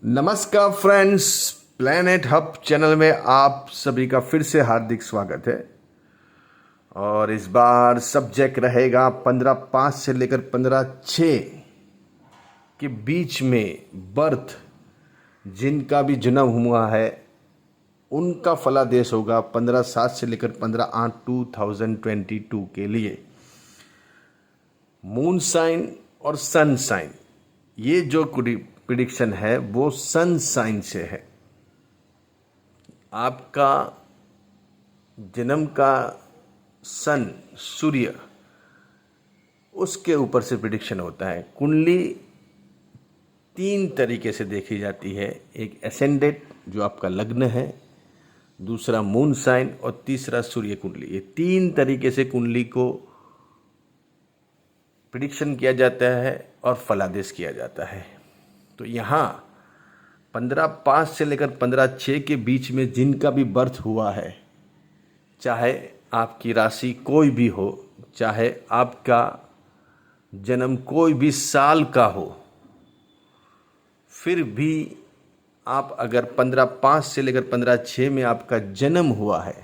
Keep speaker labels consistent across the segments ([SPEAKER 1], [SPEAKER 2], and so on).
[SPEAKER 1] नमस्कार friends, planet hub channel में आप सभी का फिर से हार्दिक स्वागत है। और इस बार सब्जेक्ट रहेगा 15/5 से लेकर 15/6 के बीच में बर्थ जिनका भी जन्म हुआ है उनका फलादेश होगा 15/7 से लेकर 15/8 2022 के लिए। मून साइन और सन साइन, ये जो प्रिडिक्शन है वो सन साइन से है। आपका जन्म का सन सूर्य, उसके ऊपर से प्रिडिक्शन होता है। कुंडली 3 तरीके से देखी जाती है, एक एसेंडेंट जो आपका लग्न है, दूसरा मून साइन और तीसरा सूर्य कुंडली। ये 3 तरीके से कुंडली को प्रिडिक्शन किया जाता है और फलादेश किया जाता है। तो यहाँ 15/5 से लेकर 15/6 के बीच में जिनका भी बर्थ हुआ है, चाहे आपकी राशि कोई भी हो, चाहे आपका जन्म कोई भी साल का हो, फिर भी आप अगर 15/5 से लेकर 15/6 में आपका जन्म हुआ है,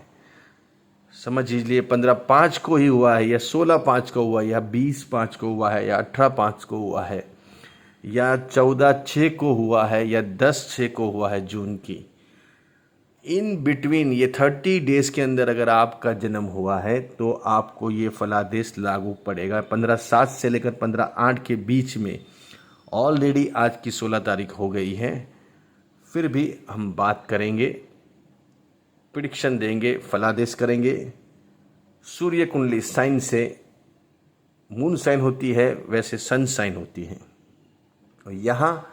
[SPEAKER 1] समझ लीजिए 15/5 को ही हुआ है या 16/5 को हुआ है या 20/5 को हुआ है या 18/5 को हुआ है या 14/6 को हुआ है या 10/6 को हुआ है जून की, इन बिटवीन ये 30 डेज के अंदर अगर आपका जन्म हुआ है तो आपको ये फलादेश लागू पड़ेगा। 15/7 से लेकर 15/8 के बीच में ऑलरेडी आज की 16 तारीख हो गई है, फिर भी हम बात करेंगे, प्रिडिक्शन देंगे, फलादेश करेंगे। सूर्य कुंडली साइन से मून साइन होती है, वैसे सन साइन होती है। और यहाँ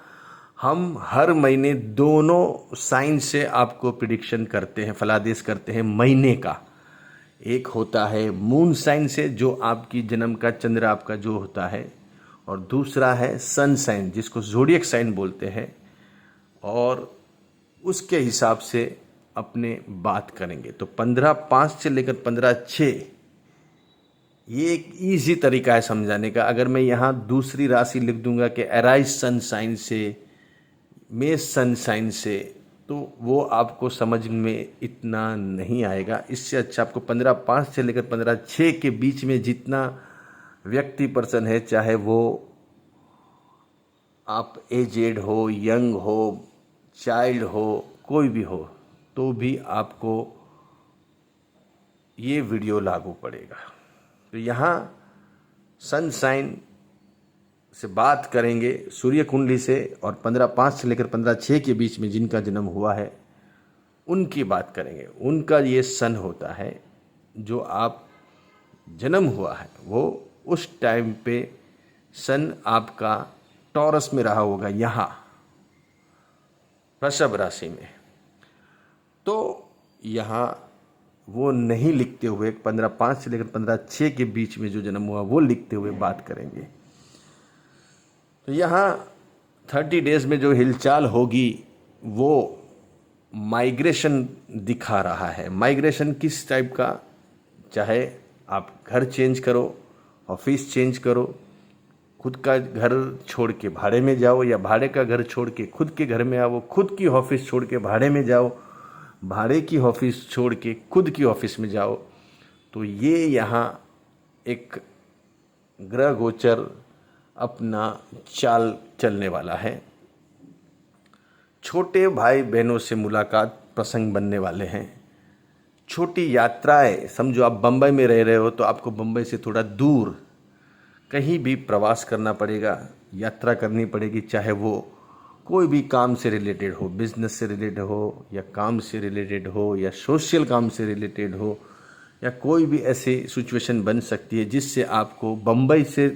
[SPEAKER 1] हम हर महीने दोनों साइन से आपको प्रिडिक्शन करते हैं, फलादेश करते हैं महीने का। एक होता है मून साइन से जो आपकी जन्म का चंद्र आपका जो होता है, और दूसरा है सन साइन जिसको ज़ोडिएक साइन बोलते हैं, और उसके हिसाब से अपने बात करेंगे। तो 15/5 से लेकर 15/6 ये एक इजी तरीका है समझाने का। अगर मैं यहाँ दूसरी राशि लिख दूंगा कि एराइज सन साइन से, मेष सन साइन से, तो वो आपको समझ में इतना नहीं आएगा। इससे अच्छा आपको 15/5 से लेकर 15/6 के बीच में जितना व्यक्ति पर्सन है, चाहे वो आप एजेड हो, यंग हो, चाइल्ड हो, कोई भी हो, तो भी आपको ये वीडियो लागू पड़ेगा। तो यहाँ सन साइन से बात करेंगे सूर्य कुंडली से, और 15/5 से लेकर 15/6 के बीच में जिनका जन्म हुआ है उनकी बात करेंगे। उनका ये सन होता है, जो आप जन्म हुआ है वो उस टाइम पे सन आपका टॉरस में रहा होगा, यहाँ वृषभ राशि में। तो यहाँ वो नहीं लिखते हुए 15/5 से लेकर 15/6 के बीच में जो जन्म हुआ वो लिखते हुए बात करेंगे। तो यहाँ 30 डेज में जो हिलचाल होगी वो माइग्रेशन दिखा रहा है। माइग्रेशन किस टाइप का, चाहे आप घर चेंज करो, ऑफिस चेंज करो, खुद का घर छोड़ के भाड़े में जाओ, या भाड़े का घर छोड़ के खुद के घर में आओ, खुद की ऑफिस छोड़ के भाड़े में जाओ, भाड़े की ऑफिस छोड़ के खुद की ऑफिस में जाओ, तो ये यहाँ एक ग्रह गोचर अपना चाल चलने वाला है। छोटे भाई बहनों से मुलाकात प्रसंग बनने वाले हैं। छोटी यात्राएं, समझो आप बम्बई में रह रहे हो तो आपको बम्बई से थोड़ा दूर कहीं भी प्रवास करना पड़ेगा, यात्रा करनी पड़ेगी, चाहे वो कोई भी काम से रिलेटेड हो, बिजनेस से रिलेटेड हो, या काम से रिलेटेड हो, या सोशल काम से रिलेटेड हो, या कोई भी ऐसी सिचुएशन बन सकती है जिससे आपको बम्बई से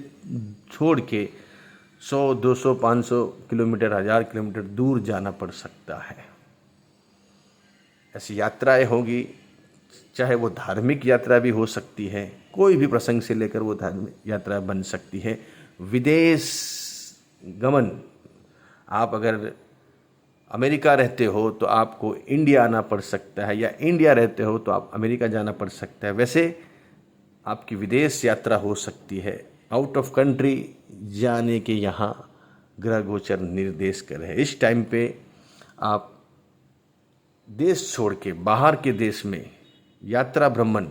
[SPEAKER 1] छोड़ के 100, 200, 500 किलोमीटर, 1000 किलोमीटर दूर जाना पड़ सकता है। ऐसी यात्राएं होगी, चाहे वो धार्मिक यात्रा भी हो सकती है, कोई भी प्रसंग से लेकर वो धार्मिक यात्रा बन सकती है। विदेश गमन, आप अगर अमेरिका रहते हो तो आपको इंडिया आना पड़ सकता है, या इंडिया रहते हो तो आप अमेरिका जाना पड़ सकता है। वैसे आपकी विदेश यात्रा हो सकती है, आउट ऑफ कंट्री जाने के यहाँ ग्रह गोचर निर्देश कर रहे हैं। इस टाइम पे आप देश छोड़ के बाहर के देश में यात्रा भ्रमण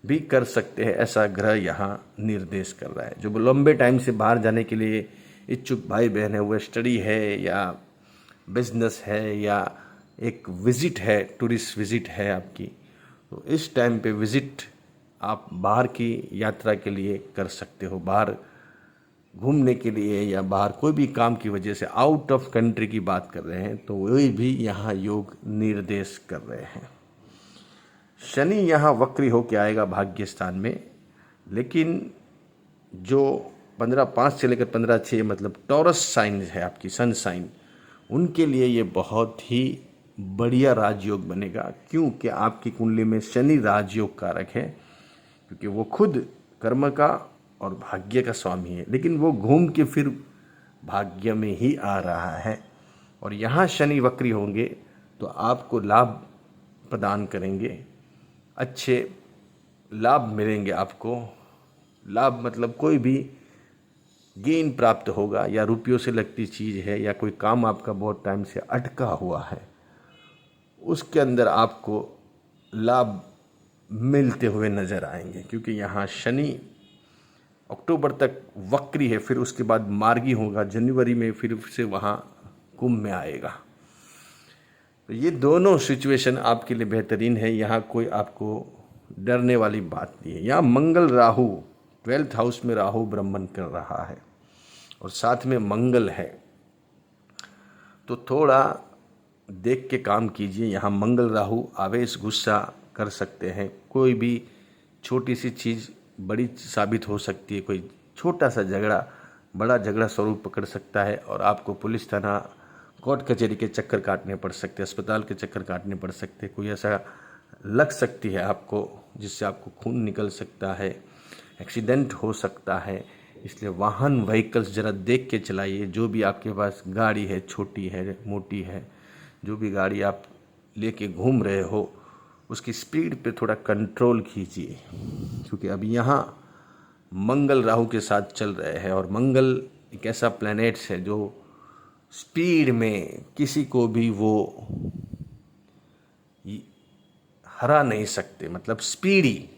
[SPEAKER 1] भी कर सकते हैं, ऐसा ग्रह यहाँ निर्देश कर रहा है। जो लंबे टाइम से बाहर जाने के लिए इच्छुक भाई बहन है, वो स्टडी है या बिजनेस है या एक विजिट है, टूरिस्ट विजिट है आपकी, तो इस टाइम पे विजिट आप बाहर की यात्रा के लिए कर सकते हो। बाहर घूमने के लिए या बाहर कोई भी काम की वजह से आउट ऑफ कंट्री की बात कर रहे हैं तो वही भी यहाँ योग निर्देश कर रहे हैं। शनि यहाँ वक्री होके आएगा भाग्य स्थान में, लेकिन जो 15/5 से लेकर 15/6 मतलब टॉरस साइन है आपकी सन साइन, उनके लिए ये बहुत ही बढ़िया राजयोग बनेगा। क्योंकि आपकी कुंडली में शनि राजयोग कारक है, क्योंकि वो खुद कर्म का और भाग्य का स्वामी है, लेकिन वो घूम के फिर भाग्य में ही आ रहा है। और यहाँ शनि वक्री होंगे तो आपको लाभ प्रदान करेंगे, अच्छे लाभ मिलेंगे आपको। लाभ मतलब कोई भी गेन प्राप्त होगा, या रुपयों से लगती चीज़ है या कोई काम आपका बहुत टाइम से अटका हुआ है, उसके अंदर आपको लाभ मिलते हुए नज़र आएंगे। क्योंकि यहाँ शनि अक्टूबर तक वक्री है, फिर उसके बाद मार्गी होगा, जनवरी में फिर से वहाँ कुंभ में आएगा। तो ये दोनों सिचुएशन आपके लिए बेहतरीन है, यहाँ कोई आपको डरने वाली बात नहीं है। यहाँ मंगल राहु 12th हाउस में राहु भ्रमण कर रहा है और साथ में मंगल है, तो थोड़ा देख के काम कीजिए। यहाँ मंगल राहु आवेश गुस्सा कर सकते हैं, कोई भी छोटी सी चीज़ बड़ी साबित हो सकती है, कोई छोटा सा झगड़ा बड़ा झगड़ा स्वरूप पकड़ सकता है और आपको पुलिस थाना कोर्ट कचहरी के चक्कर काटने पड़ सकते हैं, अस्पताल के चक्कर काटने पड़ सकते हैं, कोई ऐसा लग सकती है आपको जिससे आपको खून निकल सकता है, एक्सीडेंट हो सकता है। इसलिए वाहन व्हीकल्स ज़रा देख के चलाइए। जो भी आपके पास गाड़ी है, छोटी है मोटी है, जो भी गाड़ी आप लेके घूम रहे हो उसकी स्पीड पे थोड़ा कंट्रोल कीजिए, क्योंकि अभी यहाँ मंगल राहु के साथ चल रहे हैं और मंगल एक ऐसा प्लैनेट्स है जो स्पीड में किसी को भी वो हरा नहीं सकते, मतलब स्पीडी।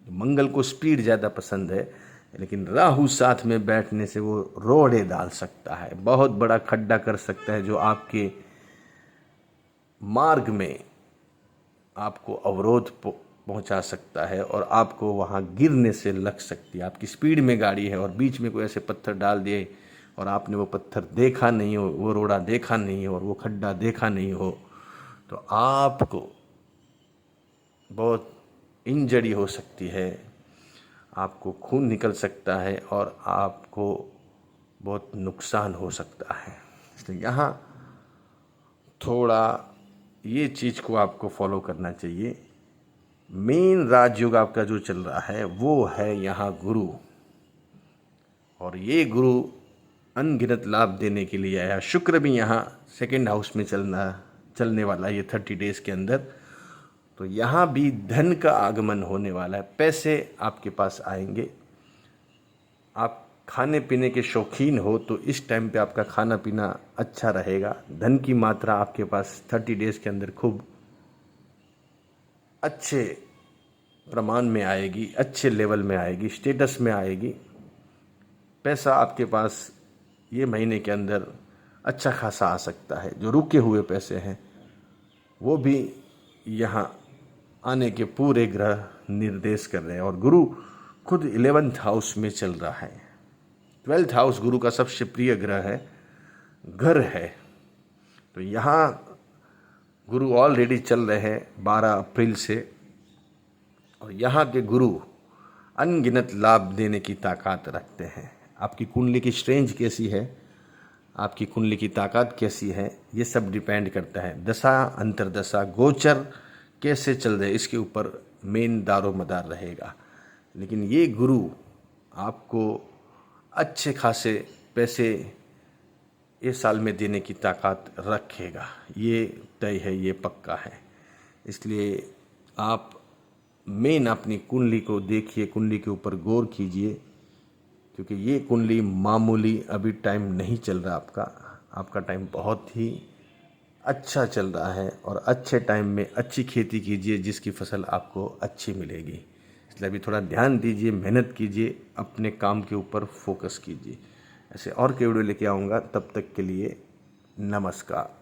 [SPEAKER 1] मंगल को स्पीड ज़्यादा पसंद है, लेकिन राहु साथ में बैठने से वो रोड़े डाल सकता है, बहुत बड़ा खड्डा कर सकता है जो आपके मार्ग में आपको अवरोध पहुंचा सकता है और आपको वहां गिरने से लग सकती है। आपकी स्पीड में गाड़ी है और बीच में कोई ऐसे पत्थर डाल दिए और आपने वो पत्थर देखा नहीं हो, वो रोड़ा देखा नहीं हो और वो खड्डा देखा नहीं हो, तो आपको बहुत इंजरी हो सकती है, आपको खून निकल सकता है और आपको बहुत नुकसान हो सकता है। इसलिए यहाँ थोड़ा ये चीज़ को आपको फॉलो करना चाहिए। मेन राजयोग आपका जो चल रहा है वो है यहाँ गुरु, और ये गुरु अनगिनत लाभ देने के लिए आया। शुक्र भी यहाँ 2nd हाउस में चलने वाला है ये 30 डेज के अंदर, तो यहाँ भी धन का आगमन होने वाला है, पैसे आपके पास आएंगे। आप खाने पीने के शौकीन हो तो इस टाइम पे आपका खाना पीना अच्छा रहेगा। धन की मात्रा आपके पास 30 डेज के अंदर खूब अच्छे प्रमाण में आएगी, अच्छे लेवल में आएगी, स्टेटस में आएगी। पैसा आपके पास ये महीने के अंदर अच्छा खासा आ सकता है। जो रुके हुए पैसे हैं वो भी यहाँ आने के पूरे ग्रह निर्देश कर रहे हैं। और गुरु खुद 11th हाउस में चल रहा है। 12th हाउस गुरु का सबसे प्रिय ग्रह है, घर है। तो यहाँ गुरु ऑलरेडी चल रहे हैं 12 अप्रैल से, और यहाँ के गुरु अनगिनत लाभ देने की ताकत रखते हैं। आपकी कुंडली की स्ट्रेंज कैसी है, आपकी कुंडली की ताकत कैसी है, ये सब डिपेंड करता है। दशा अंतरदशा गोचर कैसे चल रहे, इसके ऊपर मेन दारो मदार रहेगा। लेकिन ये गुरु आपको अच्छे खासे पैसे इस साल में देने की ताकत रखेगा, ये तय है, ये पक्का है। इसलिए आप मेन अपनी कुंडली को देखिए, कुंडली के ऊपर गौर कीजिए। क्योंकि ये कुंडली मामूली अभी टाइम नहीं चल रहा आपका टाइम बहुत ही अच्छा चल रहा है और अच्छे टाइम में अच्छी खेती कीजिए जिसकी फसल आपको अच्छी मिलेगी। इसलिए अभी थोड़ा ध्यान दीजिए, मेहनत कीजिए, अपने काम के ऊपर फोकस कीजिए। ऐसे और के वीडियो लेके आऊँगा, तब तक के लिए नमस्कार।